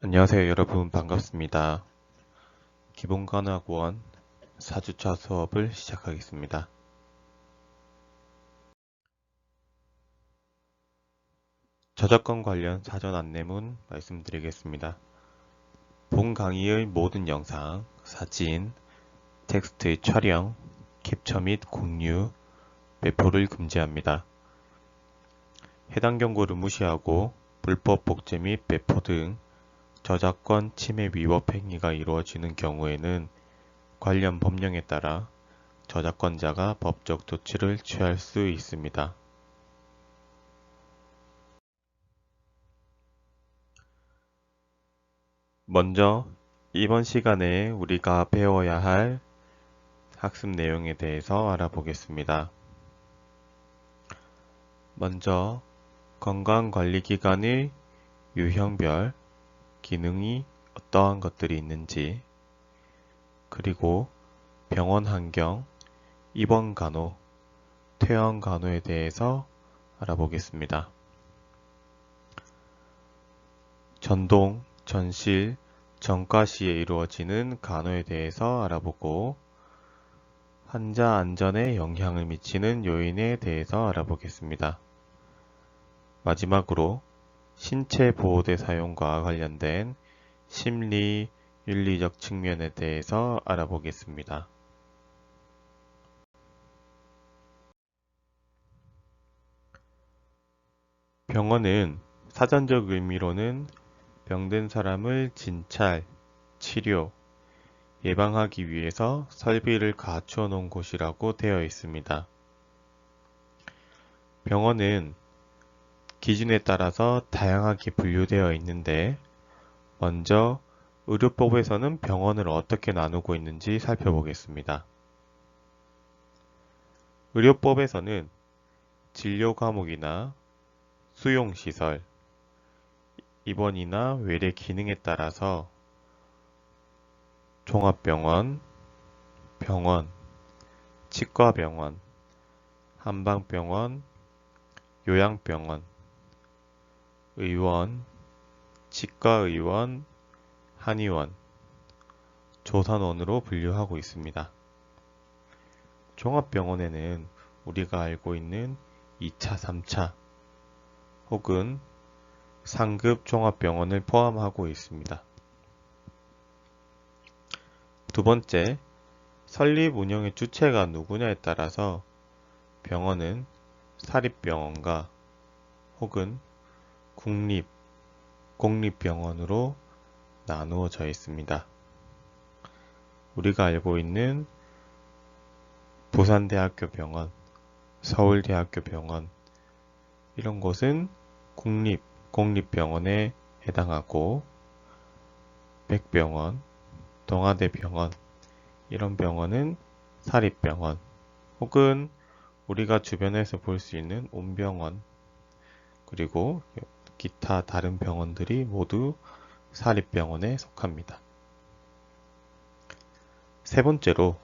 안녕하세요 여러분, 반갑습니다. 기본간호학원 4주차 수업을 시작하겠습니다. 저작권 관련 사전 안내문 말씀드리겠습니다. 본 강의의 모든 영상, 사진, 텍스트의 촬영, 캡처 및 공유, 배포를 금지합니다. 해당 경고를 무시하고 불법 복제 및 배포 등 저작권 침해 위법 행위가 이루어지는 경우에는 관련 법령에 따라 저작권자가 법적 조치를 취할 수 있습니다. 먼저 이번 시간에 우리가 배워야 할 학습 내용에 대해서 알아보겠습니다. 먼저 건강관리기관의 유형별 기능이 어떠한 것들이 있는지, 그리고 병원 환경, 입원 간호, 퇴원 간호에 대해서 알아보겠습니다. 전동, 전실, 전과 시에 이루어지는 간호에 대해서 알아보고, 환자 안전에 영향을 미치는 요인에 대해서 알아보겠습니다. 마지막으로 신체 보호대 사용과 관련된 심리, 윤리적 측면에 대해서 알아보겠습니다. 병원은 사전적 의미로는 병든 사람을 진찰, 치료, 예방하기 위해서 설비를 갖추어 놓은 곳이라고 되어 있습니다. 병원은 기준에 따라서 다양하게 분류되어 있는데, 먼저 의료법에서는 병원을 어떻게 나누고 있는지 살펴보겠습니다. 의료법에서는 진료 과목이나 수용시설, 입원이나 외래 기능에 따라서 종합병원, 병원, 치과병원, 한방병원, 요양병원, 의원, 치과의원, 한의원, 조산원으로 분류하고 있습니다. 종합병원에는 우리가 알고 있는 2차, 3차 혹은 상급 종합병원을 포함하고 있습니다. 두 번째, 설립 운영의 주체가 누구냐에 따라서 병원은 사립병원과 혹은 국립, 공립병원으로 나누어져 있습니다. 우리가 알고 있는 부산대학교 병원, 서울대학교 병원, 이런 곳은 국립, 공립병원에 해당하고, 백병원, 동아대병원, 이런 병원은 사립병원, 혹은 우리가 주변에서 볼 수 있는 온병원, 그리고 기타 다른 병원들이 모두 사립병원에 속합니다. 세 번째로,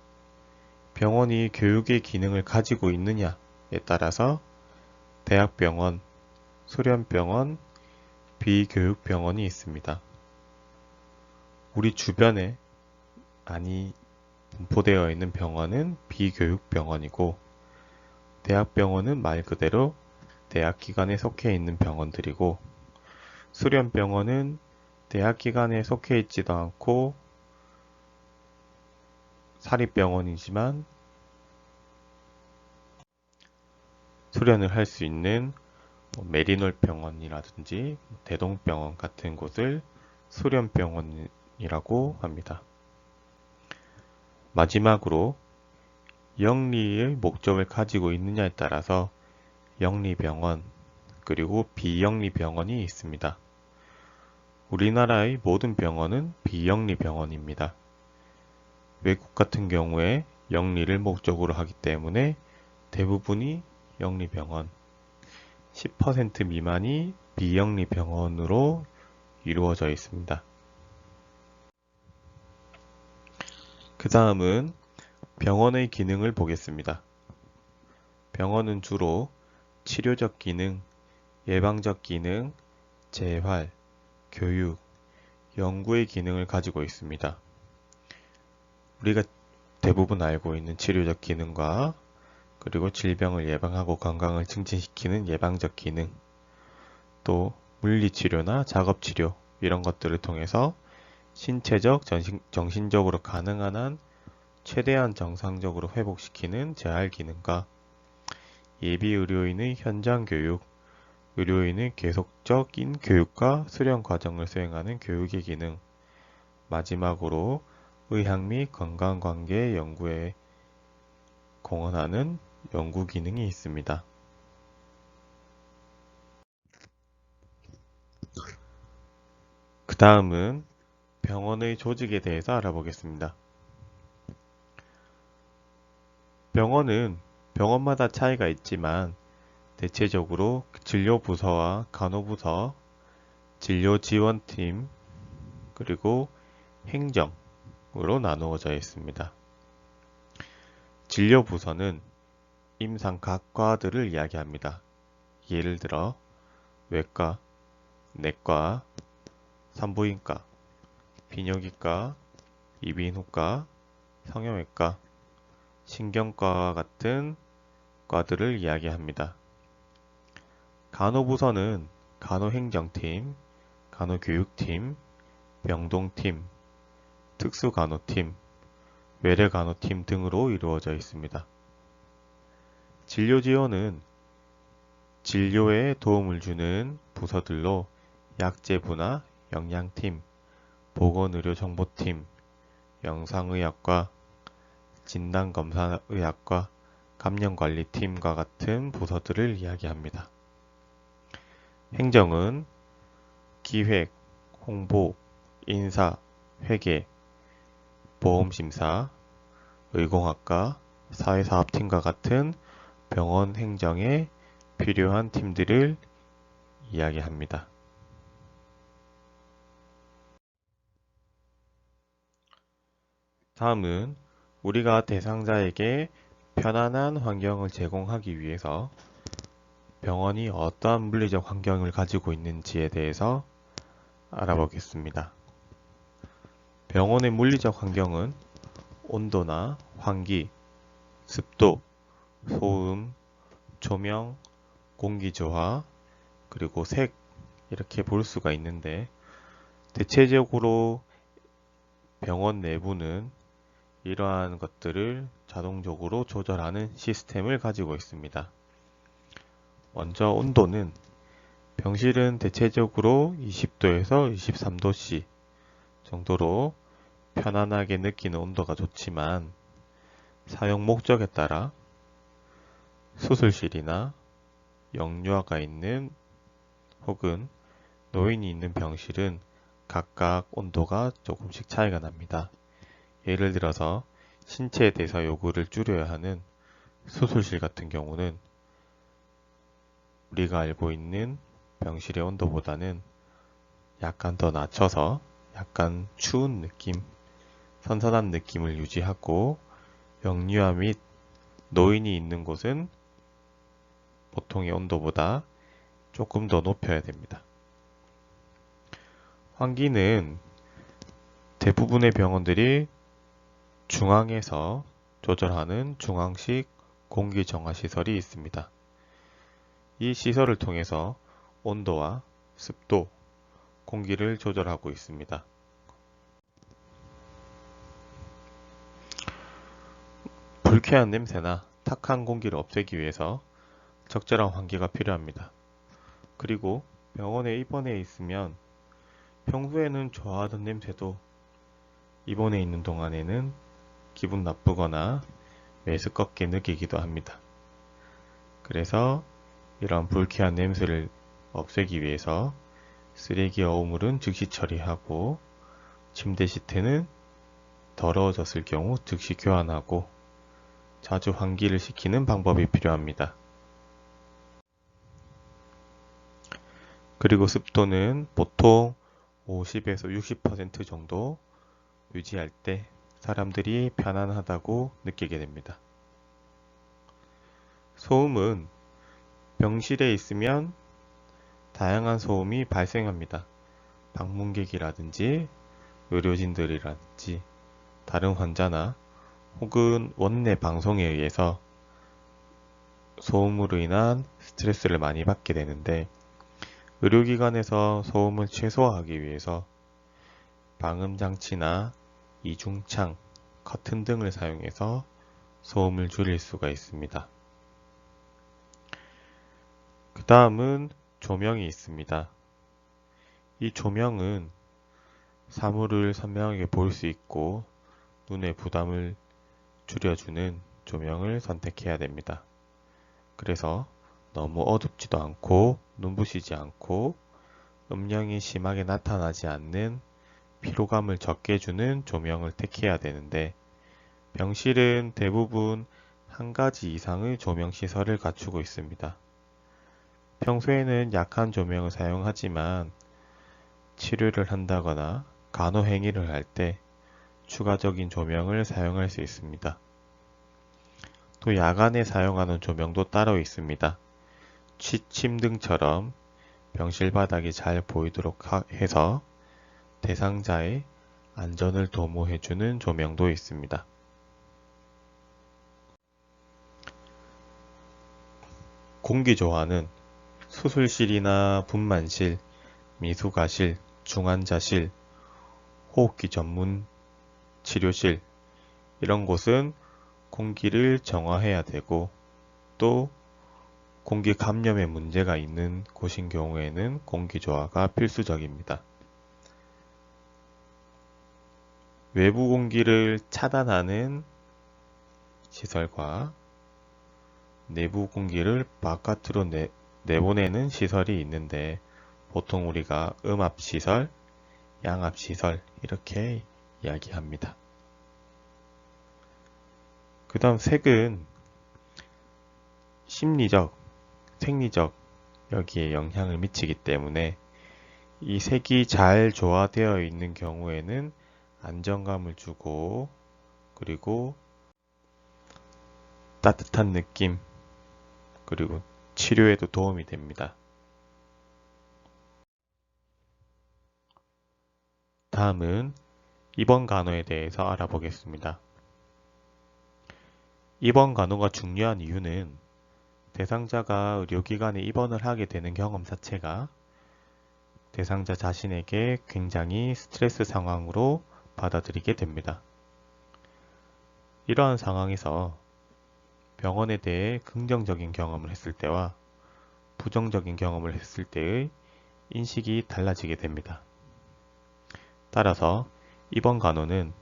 병원이 교육의 기능을 가지고 있느냐에 따라서 대학병원, 수련병원, 비교육병원이 있습니다. 우리 주변에 많이 분포되어 있는 병원은 비교육병원이고, 대학병원은 말 그대로 대학기관에 속해 있는 병원들이고, 수련병원은 대학기관에 속해 있지도 않고 사립병원이지만 수련을 할 수 있는 메리놀 병원이라든지 대동병원 같은 곳을 수련병원이라고 합니다. 마지막으로 영리의 목적을 가지고 있느냐에 따라서 영리병원, 그리고 비영리병원이 있습니다. 우리나라의 모든 병원은 비영리병원입니다. 외국 같은 경우에 영리를 목적으로 하기 때문에 대부분이 영리병원, 10% 미만이 비영리병원으로 이루어져 있습니다. 그 다음은 병원의 기능을 보겠습니다. 병원은 주로 치료적 기능, 예방적 기능, 재활, 교육, 연구의 기능을 가지고 있습니다. 우리가 대부분 알고 있는 치료적 기능과 그리고 질병을 예방하고 건강을 증진시키는 예방적 기능, 또 물리치료나 작업치료 이런 것들을 통해서 신체적, 정신적으로 가능한 한 최대한 정상적으로 회복시키는 재활 기능과 예비 의료인의 현장 교육, 의료인의 계속적인 교육과 수련 과정을 수행하는 교육의 기능, 마지막으로 의학 및 건강관계 연구에 공헌하는 연구 기능이 있습니다. 그 다음은 병원의 조직에 대해서 알아보겠습니다. 병원은 병원마다 차이가 있지만 대체적으로 진료부서와 간호부서, 진료지원팀, 그리고 행정으로 나누어져 있습니다. 진료부서는 임상 각 과들을 이야기합니다. 예를 들어 외과, 내과, 산부인과, 비뇨기과, 이비인후과, 성형외과, 신경과와 같은 과들을 이야기합니다. 간호부서는 간호행정팀, 간호교육팀, 병동팀, 특수간호팀, 외래간호팀 등으로 이루어져 있습니다. 진료지원은 진료에 도움을 주는 부서들로 약제부나 영양팀, 보건의료정보팀, 영상의학과, 진단검사의학과, 감염관리팀과 같은 부서들을 이야기합니다. 행정은 기획, 홍보, 인사, 회계, 보험심사, 의공학과, 사회사업팀과 같은 병원 행정에 필요한 팀들을 이야기합니다. 다음은 우리가 대상자에게 편안한 환경을 제공하기 위해서 병원이 어떠한 물리적 환경을 가지고 있는지에 대해서 알아보겠습니다. 병원의 물리적 환경은 온도나 환기, 습도, 소음, 조명, 공기조화, 그리고 색 이렇게 볼 수가 있는데 대체적으로 병원 내부는 이러한 것들을 자동적으로 조절하는 시스템을 가지고 있습니다. 먼저 온도는 병실은 대체적으로 20도에서 23도씨 정도로 편안하게 느끼는 온도가 좋지만 사용 목적에 따라 수술실이나 영유아가 있는 혹은 노인이 있는 병실은 각각 온도가 조금씩 차이가 납니다. 예를 들어서 신체 대사 요구를 줄여야 하는 수술실 같은 경우는 우리가 알고 있는 병실의 온도보다는 약간 더 낮춰서 약간 추운 느낌, 선선한 느낌을 유지하고 영유아 및 노인이 있는 곳은 보통의 온도보다 조금 더 높여야 됩니다. 환기는 대부분의 병원들이 중앙에서 조절하는 중앙식 공기 정화 시설이 있습니다. 이 시설을 통해서 온도와 습도, 공기를 조절하고 있습니다. 불쾌한 냄새나 탁한 공기를 없애기 위해서 적절한 환기가 필요합니다. 그리고 병원에 입원해 있으면 평소에는 좋아하던 냄새도 입원해 있는 동안에는 기분 나쁘거나 메스껍게 느끼기도 합니다. 그래서 이런 불쾌한 냄새를 없애기 위해서 쓰레기 어우물은 즉시 처리하고 침대 시트는 더러워졌을 경우 즉시 교환하고 자주 환기를 시키는 방법이 필요합니다. 그리고 습도는 보통 50에서 60% 정도 유지할 때 사람들이 편안하다고 느끼게 됩니다. 소음은 병실에 있으면 다양한 소음이 발생합니다. 방문객이라든지 의료진들이라든지 다른 환자나 혹은 원내 방송에 의해서 소음으로 인한 스트레스를 많이 받게 되는데, 의료기관에서 소음을 최소화하기 위해서 방음장치나 이중창, 커튼 등을 사용해서 소음을 줄일 수가 있습니다. 그 다음은 조명이 있습니다. 이 조명은 사물을 선명하게 볼 수 있고 눈의 부담을 줄여주는 조명을 선택해야 됩니다. 그래서 너무 어둡지도 않고 눈부시지 않고 음영이 심하게 나타나지 않는 피로감을 적게 주는 조명을 택해야 되는데, 병실은 대부분 한 가지 이상의 조명 시설을 갖추고 있습니다. 평소에는 약한 조명을 사용하지만 치료를 한다거나 간호행위를 할 때 추가적인 조명을 사용할 수 있습니다. 또 야간에 사용하는 조명도 따로 있습니다. 취침등처럼 병실 바닥이 잘 보이도록 해서 대상자의 안전을 도모해주는 조명도 있습니다. 공기조화는 수술실이나 분만실, 미숙아실, 중환자실, 호흡기 전문 치료실, 이런 곳은 공기를 정화해야 되고, 또 공기 감염에 문제가 있는 곳인 경우에는 공기조화가 필수적입니다. 외부 공기를 차단하는 시설과 내부 공기를 바깥으로 내보내는 시설이 있는데, 보통 우리가 음압시설, 양압시설 이렇게 이야기합니다. 그 다음 색은 심리적, 생리적 여기에 영향을 미치기 때문에 이 색이 잘 조화되어 있는 경우에는 안정감을 주고, 그리고 따뜻한 느낌, 그리고 치료에도 도움이 됩니다. 다음은 입원 간호에 대해서 알아보겠습니다. 입원 간호가 중요한 이유는 대상자가 의료기관에 입원을 하게 되는 경험 자체가 대상자 자신에게 굉장히 스트레스 상황으로 받아들이게 됩니다. 이러한 상황에서 병원에 대해 긍정적인 경험을 했을 때와 부정적인 경험을 했을 때의 인식이 달라지게 됩니다. 따라서 입원 간호는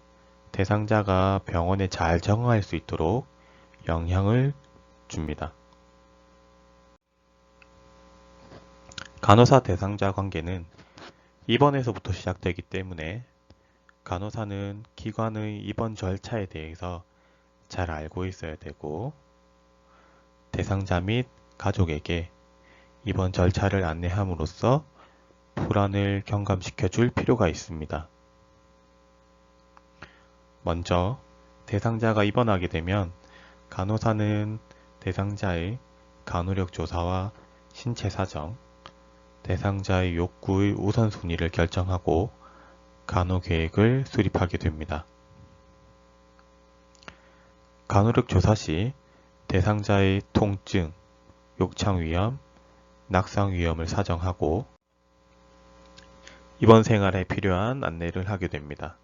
대상자가 병원에 잘 적응할 수 있도록 영향을 줍니다. 간호사 대상자 관계는 입원에서부터 시작되기 때문에 간호사는 기관의 입원 절차에 대해서 잘 알고 있어야 되고, 대상자 및 가족에게 입원 절차를 안내함으로써 불안을 경감시켜 줄 필요가 있습니다. 먼저 대상자가 입원하게 되면 간호사는 대상자의 간호력 조사와 신체 사정, 대상자의 욕구의 우선순위를 결정하고 간호 계획을 수립하게 됩니다. 간호력 조사 시 대상자의 통증, 욕창 위험, 낙상 위험을 사정하고 입원 생활에 필요한 안내를 하게 됩니다.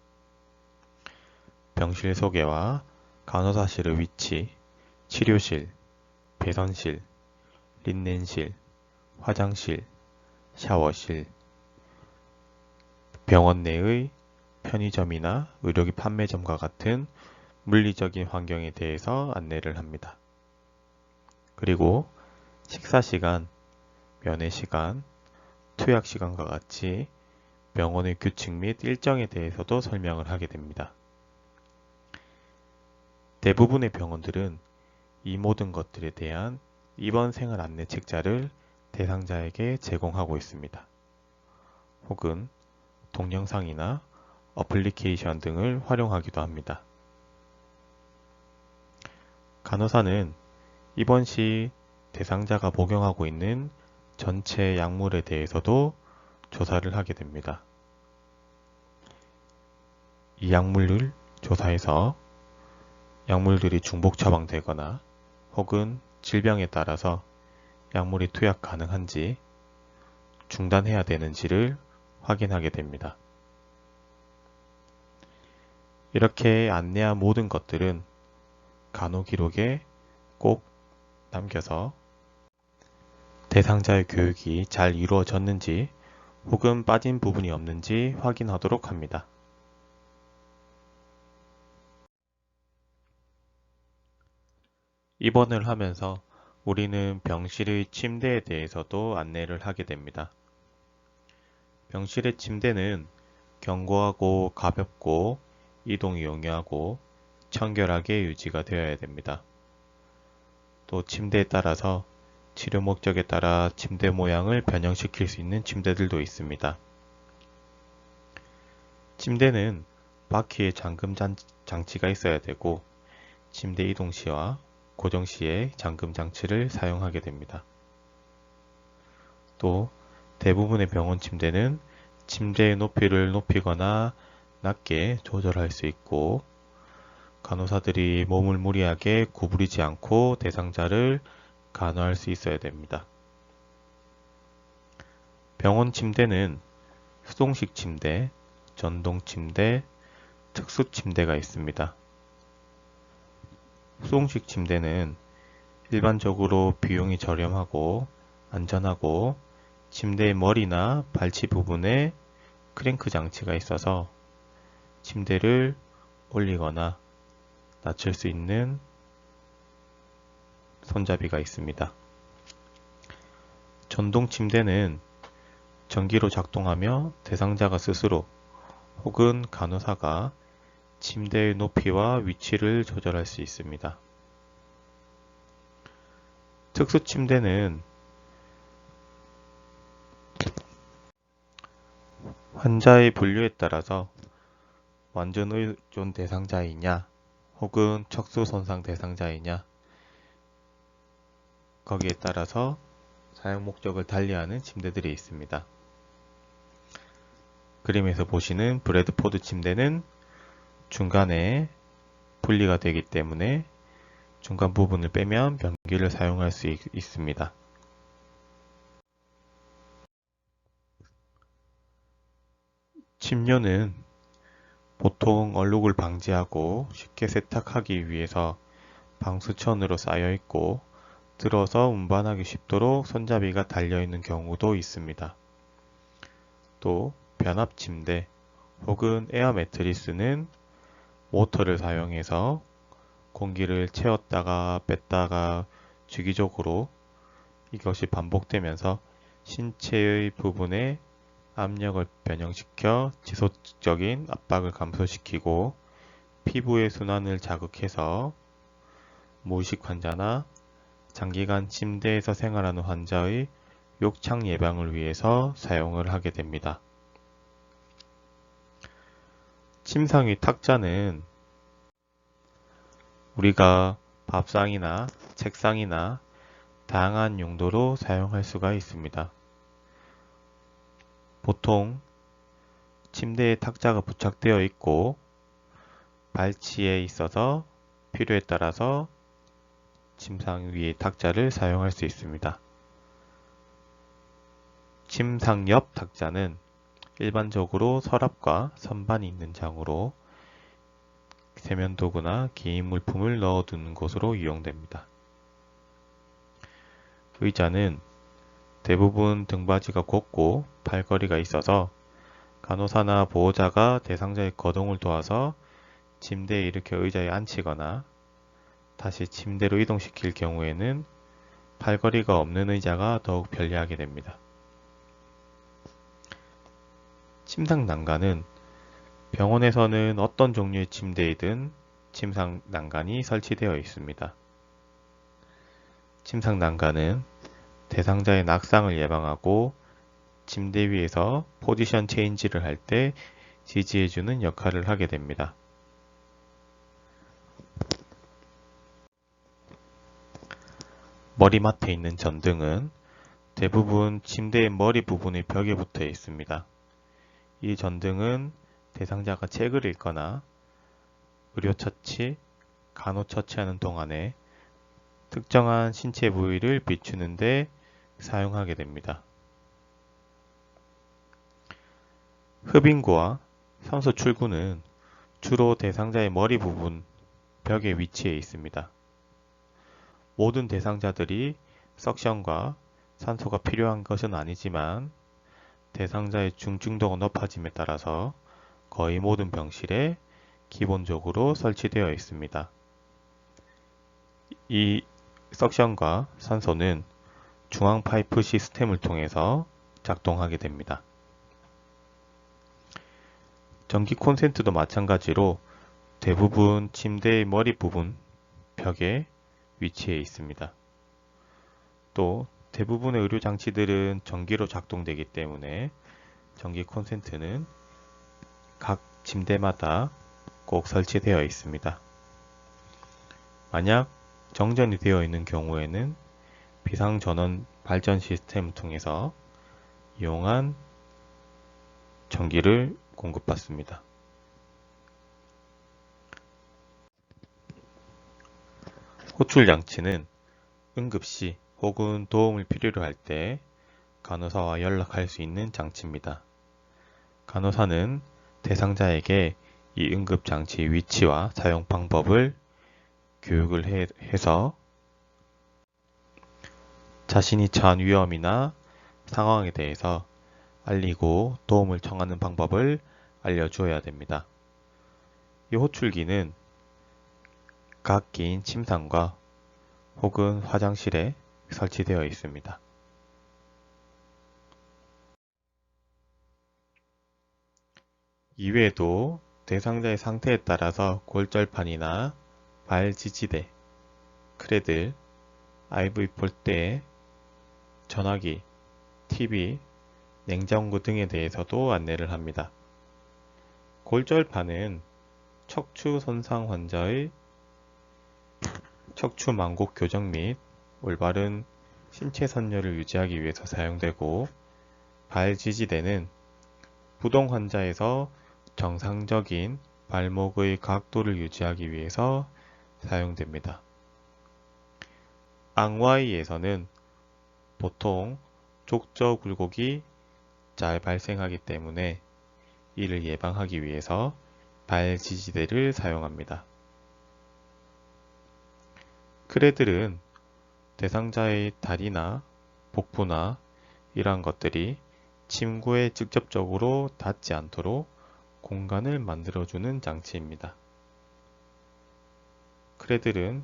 병실 소개와 간호사실의 위치, 치료실, 배선실, 린넨실, 화장실, 샤워실, 병원 내의 편의점이나 의료기 판매점과 같은 물리적인 환경에 대해서 안내를 합니다. 그리고 식사 시간, 면회 시간, 투약 시간과 같이 병원의 규칙 및 일정에 대해서도 설명을 하게 됩니다. 대부분의 병원들은 이 모든 것들에 대한 입원 생활 안내 책자를 대상자에게 제공하고 있습니다. 혹은 동영상이나 어플리케이션 등을 활용하기도 합니다. 간호사는 입원 시 대상자가 복용하고 있는 전체 약물에 대해서도 조사를 하게 됩니다. 이 약물을 조사해서 약물들이 중복 처방되거나 혹은 질병에 따라서 약물이 투약 가능한지 중단해야 되는지를 확인하게 됩니다. 이렇게 안내한 모든 것들은 간호 기록에 꼭 남겨서 대상자의 교육이 잘 이루어졌는지 혹은 빠진 부분이 없는지 확인하도록 합니다. 입원을 하면서 우리는 병실의 침대에 대해서도 안내를 하게 됩니다. 병실의 침대는 견고하고 가볍고 이동이 용이하고 청결하게 유지가 되어야 됩니다. 또 침대에 따라서 치료 목적에 따라 침대 모양을 변형시킬 수 있는 침대들도 있습니다. 침대는 바퀴에 잠금 장치가 있어야 되고 침대 이동 시와 고정 시에 잠금 장치를 사용하게 됩니다. 또 대부분의 병원 침대는 침대의 높이를 높이거나 낮게 조절할 수 있고 간호사들이 몸을 무리하게 구부리지 않고 대상자를 간호할 수 있어야 됩니다. 병원 침대는 수동식 침대, 전동 침대, 특수 침대가 있습니다. 수동식 침대는 일반적으로 비용이 저렴하고 안전하고 침대의 머리나 발치 부분에 크랭크 장치가 있어서 침대를 올리거나 낮출 수 있는 손잡이가 있습니다. 전동 침대는 전기로 작동하며 대상자가 스스로 혹은 간호사가 침대의 높이와 위치를 조절할 수 있습니다. 특수 침대는 환자의 분류에 따라서 완전 의존 대상자이냐 혹은 척수 손상 대상자이냐 거기에 따라서 사용 목적을 달리하는 침대들이 있습니다. 그림에서 보시는 브래드포드 침대는 중간에 분리가 되기 때문에 중간 부분을 빼면 변기를 사용할 수 있습니다. 침료는 보통 얼룩을 방지하고 쉽게 세탁하기 위해서 방수천으로 쌓여 있고 들어서 운반하기 쉽도록 손잡이가 달려있는 경우도 있습니다. 또 변압 침대 혹은 에어 매트리스는 모터를 사용해서 공기를 채웠다가 뺐다가 주기적으로 이것이 반복되면서 신체의 부분에 압력을 변형시켜 지속적인 압박을 감소시키고 피부의 순환을 자극해서 무의식 환자나 장기간 침대에서 생활하는 환자의 욕창 예방을 위해서 사용을 하게 됩니다. 침상의 탁자는 우리가 밥상이나 책상이나 다양한 용도로 사용할 수가 있습니다. 보통 침대에 탁자가 부착되어 있고 발치에 있어서 필요에 따라서 침상 위에 탁자를 사용할 수 있습니다. 침상 옆 탁자는 일반적으로 서랍과 선반이 있는 장으로 세면도구나 개인 물품을 넣어두는 곳으로 이용됩니다. 의자는 대부분 등받이가 곧고 팔걸이가 있어서 간호사나 보호자가 대상자의 거동을 도와서 침대에 일으켜 의자에 앉히거나 다시 침대로 이동시킬 경우에는 팔걸이가 없는 의자가 더욱 편리하게 됩니다. 침상 난간은 병원에서는 어떤 종류의 침대이든 침상 난간이 설치되어 있습니다. 침상 난간은 대상자의 낙상을 예방하고 침대 위에서 포지션 체인지를 할 때 지지해주는 역할을 하게 됩니다. 머리맡에 있는 전등은 대부분 침대의 머리 부분의 벽에 붙어 있습니다. 이 전등은 대상자가 책을 읽거나 의료처치, 간호처치하는 동안에 특정한 신체 부위를 비추는 데 사용하게 됩니다. 흡인구와 산소 출구는 주로 대상자의 머리 부분, 벽에 위치해 있습니다. 모든 대상자들이 석션과 산소가 필요한 것은 아니지만 대상자의 중증도가 높아짐에 따라서 거의 모든 병실에 기본적으로 설치되어 있습니다. 이 석션과 산소는 중앙 파이프 시스템을 통해서 작동하게 됩니다. 전기 콘센트도 마찬가지로 대부분 침대의 머리 부분, 벽에 위치해 있습니다. 또 대부분의 의료 장치들은 전기로 작동되기 때문에 전기 콘센트는 각 침대마다 꼭 설치되어 있습니다. 만약 정전이 되어 있는 경우에는 비상전원 발전 시스템을 통해서 이용한 전기를 공급받습니다. 호출 장치는 응급시 혹은 도움을 필요로 할 때 간호사와 연락할 수 있는 장치입니다. 간호사는 대상자에게 이 응급장치 위치와 사용 방법을 교육을 해서 자신이 처한 위험이나 상황에 대해서 알리고 도움을 청하는 방법을 알려주어야 됩니다. 이 호출기는 각 개인 침상과 혹은 화장실에 설치되어 있습니다. 이외에도 대상자의 상태에 따라서 골절판이나 발 지지대, 크레들, IV 폴대, 전화기, TV, 냉장고 등에 대해서도 안내를 합니다. 골절판은 척추 손상 환자의 척추 망곡 교정 및 올바른 신체 선열을 유지하기 위해서 사용되고, 발 지지대는 부동 환자에서 정상적인 발목의 각도를 유지하기 위해서 사용됩니다. 앙와이에서는 보통 족저 굴곡이 잘 발생하기 때문에 이를 예방하기 위해서 발 지지대를 사용합니다. 크레들은 대상자의 다리나 복부나 이러한 것들이 침구에 직접적으로 닿지 않도록 공간을 만들어주는 장치입니다. 크레들은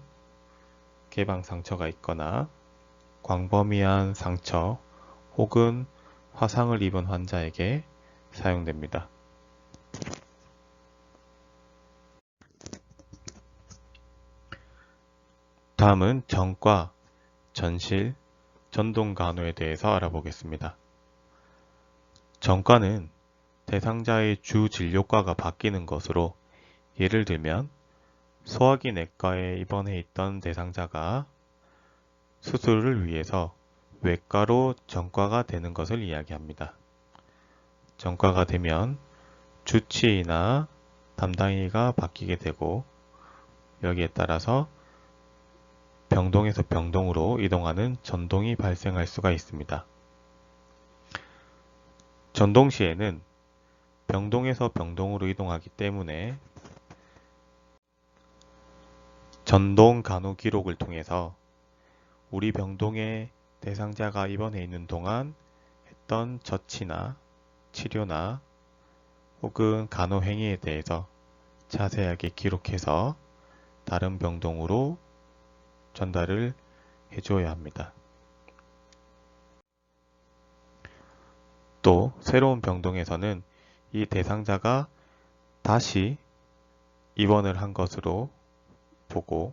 개방 상처가 있거나 광범위한 상처 혹은 화상을 입은 환자에게 사용됩니다. 다음은 전과, 전실, 전동간호에 대해서 알아보겠습니다. 전과는 대상자의 주 진료과가 바뀌는 것으로, 예를 들면 소화기 내과에 입원해 있던 대상자가 수술을 위해서 외과로 전과가 되는 것을 이야기합니다. 전과가 되면 주치의나 담당의가 바뀌게 되고, 여기에 따라서 병동에서 병동으로 이동하는 전동이 발생할 수가 있습니다. 전동 시에는 병동에서 병동으로 이동하기 때문에 전동 간호 기록을 통해서 우리 병동에 대상자가 입원해 있는 동안 했던 처치나 치료나 혹은 간호 행위에 대해서 자세하게 기록해서 다른 병동으로 전달을 해줘야 합니다. 또 새로운 병동에서는 이 대상자가 다시 입원을 한 것으로 보고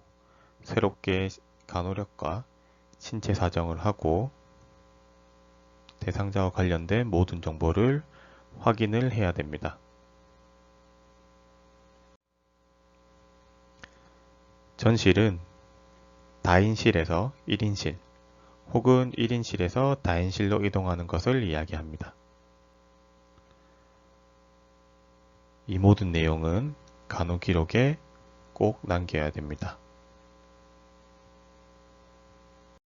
새롭게 간호력과 신체 사정을 하고 대상자와 관련된 모든 정보를 확인을 해야 됩니다. 전실은 다인실에서 1인실 혹은 1인실에서 다인실로 이동하는 것을 이야기합니다. 이 모든 내용은 간호 기록에 꼭 남겨야 됩니다.